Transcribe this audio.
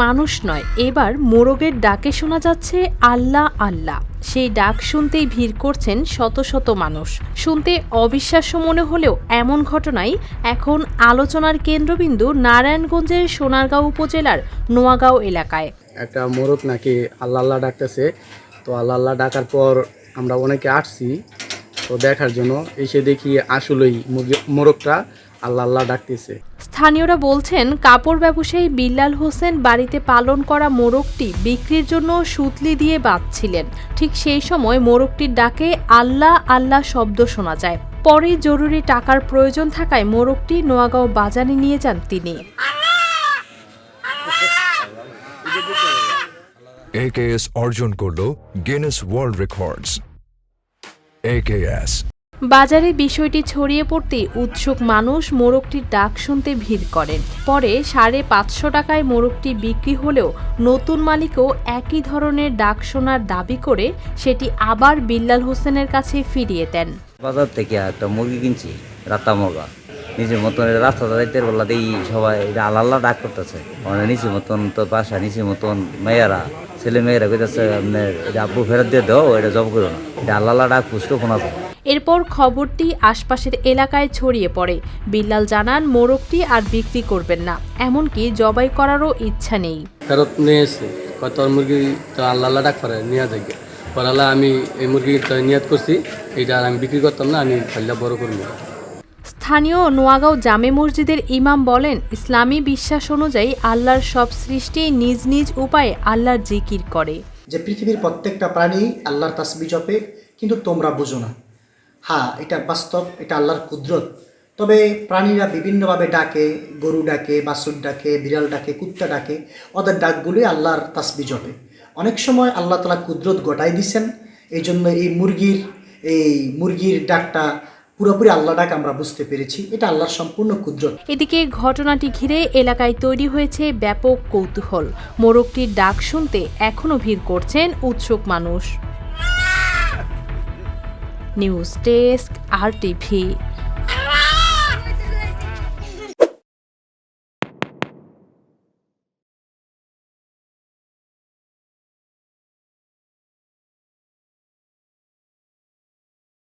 মানুষ নয়, এবার মোরগের ডাকে শোনা যাচ্ছে আল্লাহ আল্লাহ। সেই ডাক শুনতেই ভিড় করছেন শত শত মানুষ। শুনতে অবিশ্বাস্য মনে হলেও এমন ঘটনাই এখন আলোচনার কেন্দ্রবিন্দু নারায়ণগঞ্জের সোনারগাঁও উপজেলার নোয়াগাঁও এলাকায়। একটা মোরগ নাকি আল্লাহ আল্লাহ ডাকতেছে। তো আল্লাহ আল্লাহ ডাকার পর আমরা অনেকে আসছি তো দেখার জন্য, এসে দেখি আসলেই মোরগটা আল্লাহ আল্লাহ ডাকতেছে। স্থানীয়রা বলছেন, কাপড় ব্যবসায়ী বিল্লাল হোসেন বাড়িতে পালন করা মোরগটি বিক্রির জন্য সুতলি দিয়ে বাঁধছিলেন। ঠিক সেই সময় মোরগটির ডাকে আল্লাহ আল্লাহ শব্দ শোনা যায়। পরে জরুরি টাকার প্রয়োজন থাকায় মোরগটি নোয়াগাঁও বাজারে নিয়ে যান তিনি। AKS অর্জন করল গিনেস ওয়ার্ল্ড রেকর্ডস। AKS বাজারে বিষয়টি ছড়িয়ে পড়তেই উৎসুক মানুষ মোরগটির ডাক শুনতে ভিড় করেন। পরে 550 টাকায় মোরগটি বিক্রি হলেও নতুন মালিকও একই ধরনের ডাক শোনার দাবি করে সেটি আবার বিল্লাল হোসেনের কাছে ফিরিয়ে দেন। বাজার থেকে একটা মুরগি কিনছি, রাতা মুরগা। নিজের মতন রাস্তা যাইতে বললা এই সবাই এটা আল্লাহ আল্লাহ ডাক করতেছে। মানে নিজের মতন তো বাসা, নিজের মতন মেয়েরা ছেলে মেয়েরা কইতেছে আপনার এটা আব্বু ফেরত দিয়ে দাও, এটা জব করো না, এটা আল্লাহ আল্লাহ ডাক পুষতেও শোনা যায়। এরপর খবরটি আশপাশের এলাকায় ছড়িয়ে পড়ে। বিল্লাল জানান, মোরগটি আর বিক্রি করবেন না, এমনকি জবাই করারও ইচ্ছা নেই। ফেরত নিয়ে এসে কত মুরগি তো আল্লাহ আল্লাহ ডাক করে নিয়ে যাই পরালা। আমি এই মুরগি নিয়াত করছি, এইটা আর আমি বিক্রি করতাম না, আমি খাইলা বড় করবো। স্থানীয় নোয়াগাঁও জামে মসজিদের ইমাম বলেন, ইসলামী বিশ্বাস অনুযায়ী আল্লাহর সব সৃষ্টি নিজ নিজ উপায়ে আল্লাহর জিকির করে। যে পৃথিবীর প্রত্যেকটা প্রাণী আল্লাহর তাসবিহ জপে, কিন্তু তোমরা বুঝো না। হ্যাঁ, এটা বাস্তব, এটা আল্লাহর কুদরত। তবে প্রাণীরা বিভিন্নভাবে ডাকে, গরু ডাকে, বাছুর ডাকে, বিড়াল ডাকে, কুত্তা ডাকে, ওদের ডাকগুলোই আল্লাহর তাসবিহ জপে। অনেক সময় আল্লাহ তাআলা কুদরত গটাই দিছেন, এই জন্য এই মুরগির ডাকটা পুরোপুরি আল্লাহ ডাক আমরা বুঝতে পেরেছি, এটা আল্লাহর সম্পূর্ণ কুদরত। এদিকে ঘটনাটি ঘিরে এলাকায় তৈরি হয়েছে ব্যাপক কৌতূহল। মোরগটির ডাক শুনতে এখনও ভিড় করছেন উৎসুক মানুষ। News desk, RTV।